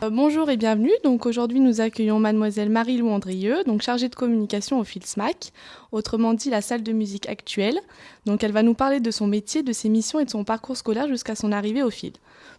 Bonjour et bienvenue. Donc aujourd'hui, nous accueillons mademoiselle Marie-Lou Andrieux, donc chargée de communication au FIL SMAC, autrement dit la salle de musique actuelle. Donc elle va nous parler de son métier, de ses missions et de son parcours scolaire jusqu'à son arrivée au FIL.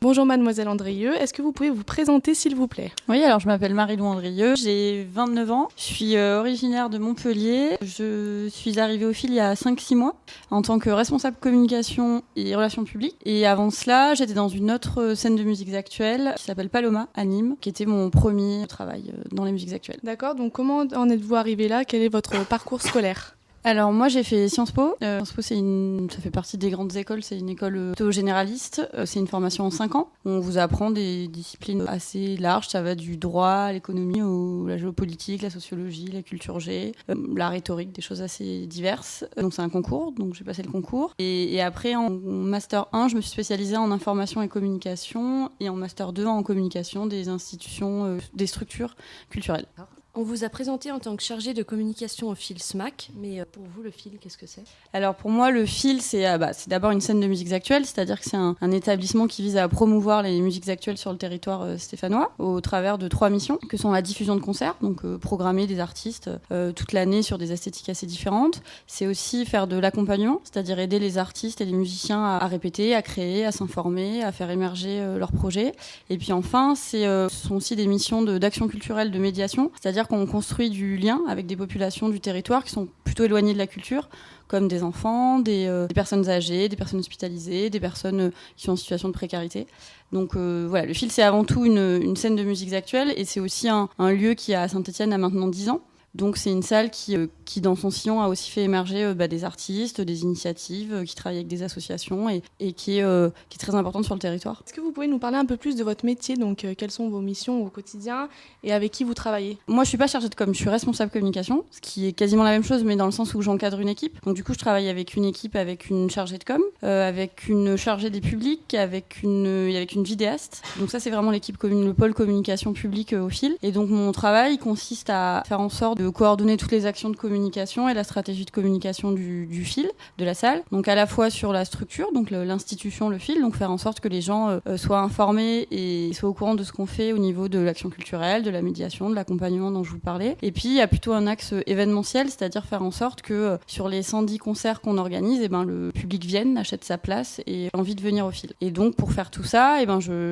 Bonjour mademoiselle Andrieux, est-ce que vous pouvez vous présenter s'il vous plaît ? Oui, alors je m'appelle Marie-Lou Andrieux, j'ai 29 ans, je suis originaire de Montpellier. Je suis arrivée au FIL il y a 5-6 mois en tant que responsable communication et relations publiques. Et avant cela, j'étais dans une autre scène de musiques actuelles qui s'appelle Paloma à Nîmes, qui était mon premier travail dans les musiques actuelles. D'accord, donc comment en êtes-vous arrivé là ? Quel est votre parcours scolaire ? Alors moi j'ai fait Sciences Po. Sciences Po ça fait partie des grandes écoles, c'est une école plutôt généraliste. C'est une formation en 5 ans. On vous apprend des disciplines assez larges, ça va du droit à l'économie, la géopolitique, la sociologie, la culture G, la rhétorique, des choses assez diverses. Donc c'est un concours, donc j'ai passé le concours. Et après en Master 1, je me suis spécialisée en information et communication et en Master 2 en communication des institutions, des structures culturelles. On vous a présenté en tant que chargée de communication au FIL SMAC, mais pour vous, le FIL, qu'est-ce que c'est ? Alors pour moi, le FIL, c'est d'abord une scène de musiques actuelles, c'est-à-dire que c'est un établissement qui vise à promouvoir les musiques actuelles sur le territoire stéphanois au travers de 3 missions, que sont la diffusion de concerts, donc programmer des artistes toute l'année sur des esthétiques assez différentes. C'est aussi faire de l'accompagnement, c'est-à-dire aider les artistes et les musiciens à répéter, à créer, à s'informer, à faire émerger leurs projets. Et puis enfin, ce sont aussi des missions d'action culturelle, de médiation, c'est-à-dire qu'on construit du lien avec des populations du territoire qui sont plutôt éloignées de la culture, comme des enfants, des personnes âgées, des personnes hospitalisées, des personnes qui sont en situation de précarité. Donc voilà, le FIL, c'est avant tout une scène de musiques actuelles et c'est aussi un lieu qui, à Saint-Étienne, a maintenant 10 ans. Donc c'est une salle qui dans son sillon, a aussi fait émerger des artistes, des initiatives, qui travaillent avec des associations et qui est très importante sur le territoire. Est-ce que vous pouvez nous parler un peu plus de votre métier, donc quelles sont vos missions au quotidien et avec qui vous travaillez ? Moi je suis pas chargée de com, je suis responsable communication, ce qui est quasiment la même chose mais dans le sens où j'encadre une équipe. Donc du coup je travaille avec une équipe, avec une chargée de com, avec une chargée des publics, avec une vidéaste. Donc ça c'est vraiment l'équipe le pôle communication publique au FIL. Et donc mon travail consiste à faire en sorte de coordonner toutes les actions de communication et la stratégie de communication du FIL, de la salle. Donc à la fois sur la structure, donc l'institution, le FIL, donc faire en sorte que les gens soient informés et soient au courant de ce qu'on fait au niveau de l'action culturelle, de la médiation, de l'accompagnement dont je vous parlais. Et puis il y a plutôt un axe événementiel, c'est-à-dire faire en sorte que sur les 110 concerts qu'on organise, le public vienne, achète sa place et ait envie de venir au FIL. Et donc pour faire tout ça,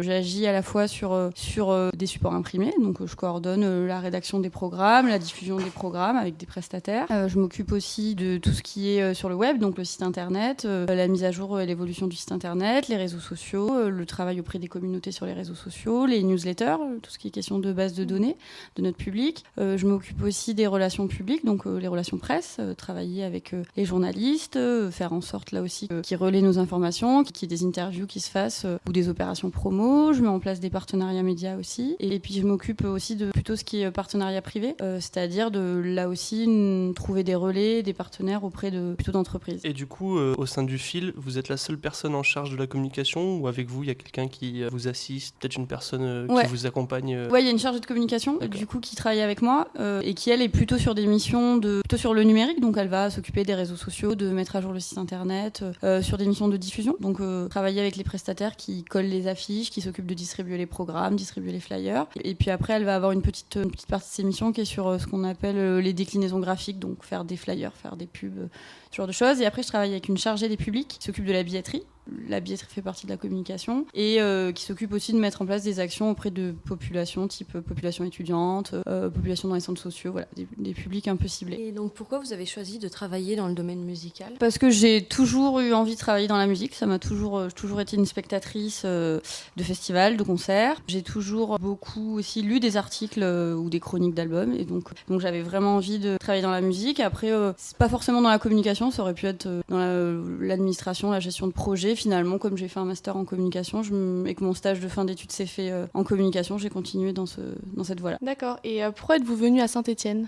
j'agis à la fois sur des supports imprimés, donc je coordonne la rédaction des programmes, la diffusion des programmes avec des prestataires. Je m'occupe aussi de tout ce qui est sur le web, donc le site internet, la mise à jour et l'évolution du site internet, les réseaux sociaux, le travail auprès des communautés sur les réseaux sociaux, les newsletters, tout ce qui est question de base de données de notre public. Je m'occupe aussi des relations publiques, donc les relations presse, travailler avec les journalistes, faire en sorte là aussi qu'ils relaient nos informations, qu'il y ait des interviews qui se fassent ou des opérations promo. Je mets en place des partenariats médias aussi. Et puis je m'occupe aussi de plutôt ce qui est partenariat privé, c'est-à-dire de là aussi trouver des relais, des partenaires auprès plutôt d'entreprises. Et du coup, au sein du FIL, vous êtes la seule personne en charge de la communication ou avec vous, il y a quelqu'un qui vous assiste, peut-être une personne qui vous accompagne Ouais, il y a une chargée de communication du coup qui travaille avec moi et qui elle est plutôt sur des missions plutôt sur le numérique, donc elle va s'occuper des réseaux sociaux, de mettre à jour le site internet, sur des missions de diffusion, donc travailler avec les prestataires qui collent les affiches, qui s'occupent de distribuer les programmes, distribuer les flyers. Et puis après, elle va avoir une petite partie de ses missions qui est sur ce qu'on appelle les déclinaisons graphiques, donc faire des flyers, faire des pubs, ce genre de choses. Et après, je travaille avec une chargée des publics qui s'occupe de la billetterie. La billetterie fait partie de la communication et qui s'occupe aussi de mettre en place des actions auprès de populations type population étudiante, population dans les centres sociaux, voilà, des publics un peu ciblés. Et donc pourquoi vous avez choisi de travailler dans le domaine musical ? Parce que j'ai toujours eu envie de travailler dans la musique, ça m'a toujours été une spectatrice de festivals, de concerts. J'ai toujours beaucoup aussi lu des articles ou des chroniques d'albums et donc j'avais vraiment envie de travailler dans la musique. Après, c'est pas forcément dans la communication, ça aurait pu être dans l'administration, la gestion de projet. Finalement, comme j'ai fait un master en communication et que mon stage de fin d'études s'est fait en communication, j'ai continué dans cette voie-là. D'accord. Et pourquoi êtes-vous venue à Saint-Étienne ?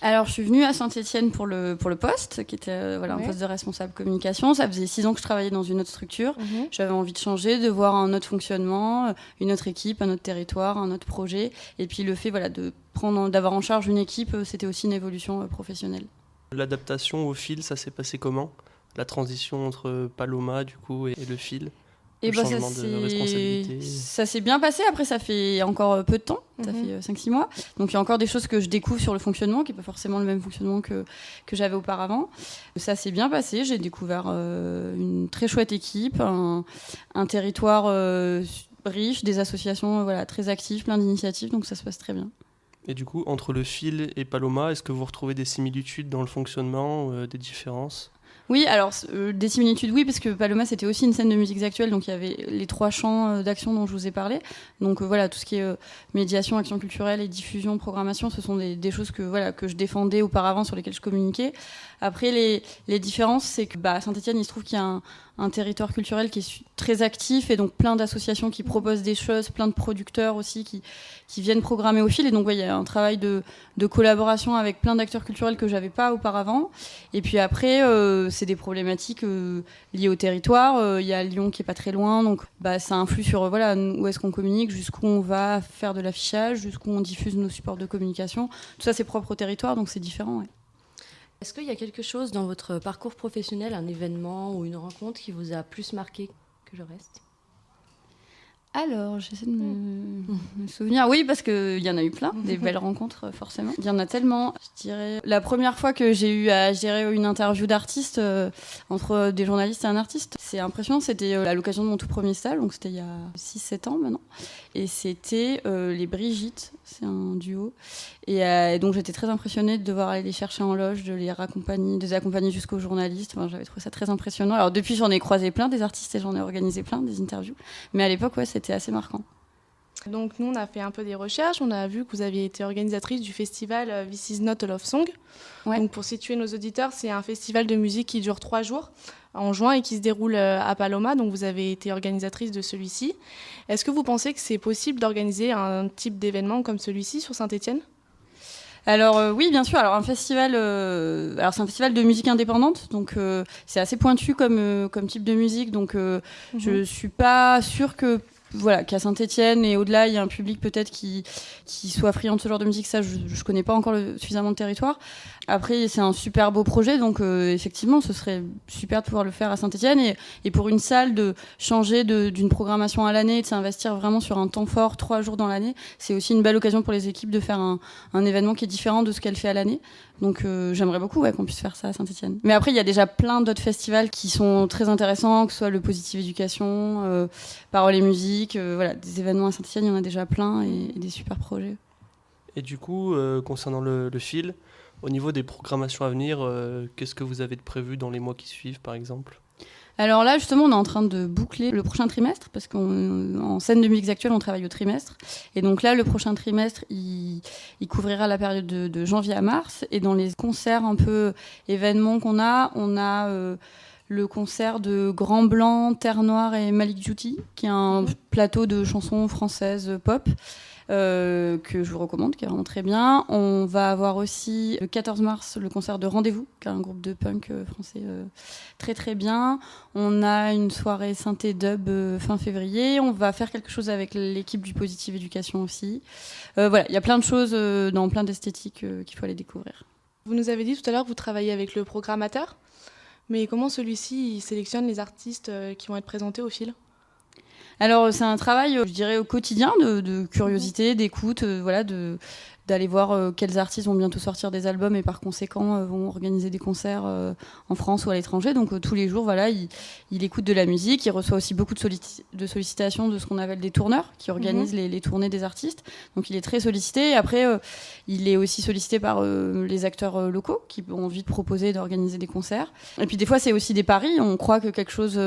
Alors, je suis venue à Saint-Étienne pour le poste, qui était un poste de responsable communication. Ça faisait 6 ans que je travaillais dans une autre structure. J'avais envie de changer, de voir un autre fonctionnement, une autre équipe, un autre territoire, un autre projet. Et puis le fait d'avoir en charge une équipe, c'était aussi une évolution professionnelle. L'adaptation au FIL, ça s'est passé comment ? La transition entre Paloma du coup et le FIL ? Et le changement de responsabilité? Ça s'est bien passé. Après, ça fait encore peu de temps. Ça fait 5-6 mois. Donc, il y a encore des choses que je découvre sur le fonctionnement, qui n'est pas forcément le même fonctionnement que j'avais auparavant. Ça s'est bien passé. J'ai découvert une très chouette équipe, un territoire riche, des associations très actives, plein d'initiatives. Donc, ça se passe très bien. Et du coup, entre le fil et Paloma, est-ce que vous retrouvez des similitudes dans le fonctionnement, des différences? Oui, alors des similitudes, oui, parce que Paloma, c'était aussi une scène de musiques actuelles, donc il y avait les 3 champs d'action dont je vous ai parlé. Donc voilà, tout ce qui est médiation, action culturelle et diffusion, programmation, ce sont des choses que je défendais auparavant, sur lesquelles je communiquais. Après, les différences, c'est que Saint-Étienne, il se trouve qu'il y a un territoire culturel qui est très actif, et donc plein d'associations qui proposent des choses, plein de producteurs aussi qui viennent programmer au fil. Et donc il y a un travail de collaboration avec plein d'acteurs culturels que j'avais pas auparavant. Et puis après, c'est des problématiques liées au territoire. Il y a Lyon qui est pas très loin, donc ça influe sur où est-ce qu'on communique, jusqu'où on va faire de l'affichage, jusqu'où on diffuse nos supports de communication. Tout ça, c'est propre au territoire, donc c'est différent. Ouais. Est-ce qu'il y a quelque chose dans votre parcours professionnel, un événement ou une rencontre qui vous a plus marqué que le reste ? Alors, j'essaie de me souvenir. Oui, parce qu'il y en a eu plein, des belles rencontres, forcément. Il y en a tellement, je dirais. La première fois que j'ai eu à gérer une interview d'artiste entre des journalistes et un artiste, c'est impressionnant. C'était à l'occasion de mon tout premier stage, donc c'était il y a 6-7 ans maintenant. Et c'était les Brigitte, c'est un duo. Et donc j'étais très impressionnée de devoir aller les chercher en loge, de les accompagner jusqu'aux journalistes. Enfin, j'avais trouvé ça très impressionnant. Alors depuis, j'en ai croisé plein des artistes et j'en ai organisé plein, des interviews. Mais à l'époque, c'était assez marquant. Donc nous, on a fait un peu des recherches. On a vu que vous aviez été organisatrice du festival This Is Not a Love Song. Ouais. Donc pour situer nos auditeurs, c'est un festival de musique qui dure 3 jours en juin et qui se déroule à Paloma. Donc vous avez été organisatrice de celui-ci. Est-ce que vous pensez que c'est possible d'organiser un type d'événement comme celui-ci sur Saint-Étienne ? Alors oui, bien sûr. Alors c'est un festival de musique indépendante, donc c'est assez pointu comme type de musique. Donc je suis pas sûre qu'à Saint-Étienne et au-delà, il y a un public peut-être qui soit friand de ce genre de musique. Ça, je connais pas encore suffisamment le territoire. Après, c'est un super beau projet, donc effectivement, ce serait super de pouvoir le faire à Saint-Étienne. Et pour une salle, de changer d'une programmation à l'année, de s'investir vraiment sur un temps fort, 3 jours dans l'année, c'est aussi une belle occasion pour les équipes de faire un événement qui est différent de ce qu'elle fait à l'année. Donc j'aimerais beaucoup qu'on puisse faire ça à Saint-Étienne. Mais après, il y a déjà plein d'autres festivals qui sont très intéressants, que ce soit le Positive Éducation, Paroles et Musique, des événements à Saint-Étienne, il y en a déjà plein et des super projets. Et du coup, concernant le fil, au niveau des programmations à venir, qu'est-ce que vous avez de prévu dans les mois qui suivent, par exemple ? Alors là, justement, on est en train de boucler le prochain trimestre, parce qu'en scène de musique actuelle, on travaille au trimestre. Et donc là, le prochain trimestre, il couvrira la période de janvier à mars. Et dans les concerts un peu événements qu'on a, on a le concert de Grand Blanc, Terre Noire et Malik Djouti, qui est un plateau de chansons françaises pop. Que je vous recommande, qui est vraiment très bien. On va avoir aussi le 14 mars le concert de Rendez-vous, qui est un groupe de punk français très très bien. On a une soirée synthé dub fin février. On va faire quelque chose avec l'équipe du Positive Éducation aussi. Il y a plein de choses dans plein d'esthétiques qu'il faut aller découvrir. Vous nous avez dit tout à l'heure que vous travaillez avec le programmateur, mais comment celui-ci il sélectionne les artistes qui vont être présentés au fil ? Alors c'est un travail, je dirais, au quotidien de curiosité, d'écoute, d'aller voir quels artistes vont bientôt sortir des albums et par conséquent vont organiser des concerts en France ou à l'étranger. Donc tous les jours, il écoute de la musique, il reçoit aussi beaucoup de sollicitations de ce qu'on appelle des tourneurs qui organisent les tournées des artistes. Donc il est très sollicité. Et après, il est aussi sollicité par les acteurs locaux qui ont envie de proposer, d'organiser des concerts. Et puis des fois, c'est aussi des paris. On croit que quelque chose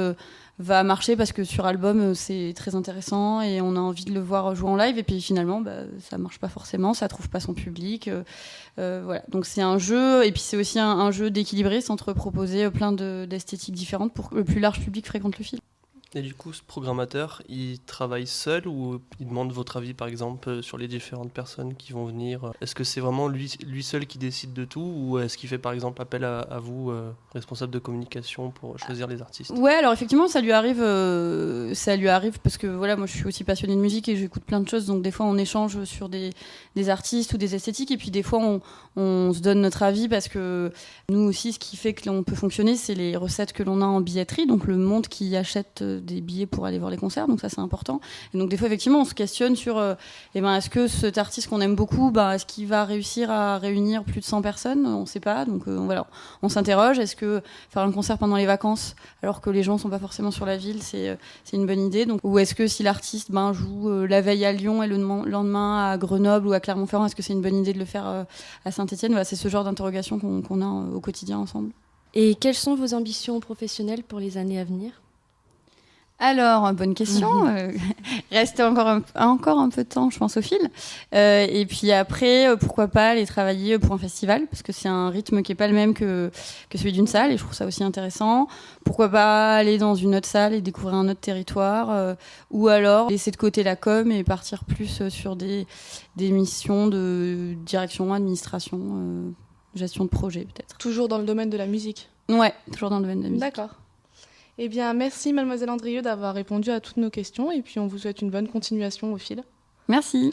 va marcher parce que sur album c'est très intéressant et on a envie de le voir jouer en live et puis finalement ça marche pas forcément, ça trouve pas son public, donc c'est un jeu et puis c'est aussi un jeu d'équilibriste entre proposer plein d'esthétiques différentes pour que le plus large public fréquente le film. Et du coup, ce programmateur, il travaille seul ou il demande votre avis, par exemple, sur les différentes personnes qui vont venir ? Est-ce que c'est vraiment lui seul qui décide de tout ou est-ce qu'il fait, par exemple, appel à vous, responsable de communication, pour choisir les artistes ? Ouais, alors effectivement, ça lui arrive parce que moi, je suis aussi passionnée de musique et j'écoute plein de choses. Donc des fois, on échange sur des artistes ou des esthétiques et puis des fois, on se donne notre avis parce que nous aussi, ce qui fait que l'on peut fonctionner, c'est les recettes que l'on a en billetterie. Donc le monde qui achète des billets pour aller voir les concerts, donc ça c'est important. Et donc des fois effectivement on se questionne sur est-ce que cet artiste qu'on aime beaucoup, est-ce qu'il va réussir à réunir plus de 100 personnes, on sait pas, donc voilà, on s'interroge. Est-ce que faire un concert pendant les vacances alors que les gens sont pas forcément sur la ville, c'est une bonne idée, donc, ou est-ce que si l'artiste joue la veille à Lyon et le lendemain à Grenoble ou à Clermont-Ferrand, est-ce que c'est une bonne idée de le faire à Saint-Étienne? Voilà, c'est ce genre d'interrogation qu'on a au quotidien ensemble. Et quelles sont vos ambitions professionnelles pour les années à venir? Alors, bonne question. Reste encore un peu de temps, je pense, au fil. Et puis après, pourquoi pas aller travailler pour un festival, parce que c'est un rythme qui est pas le même que celui d'une salle, et je trouve ça aussi intéressant. Pourquoi pas aller dans une autre salle et découvrir un autre territoire, ou alors laisser de côté la com et partir plus sur des missions de direction, administration, gestion de projet peut-être. Toujours dans le domaine de la musique? Ouais, toujours dans le domaine de la musique. D'accord. Eh bien, merci Mademoiselle Andrieux d'avoir répondu à toutes nos questions et puis on vous souhaite une bonne continuation au fil. Merci.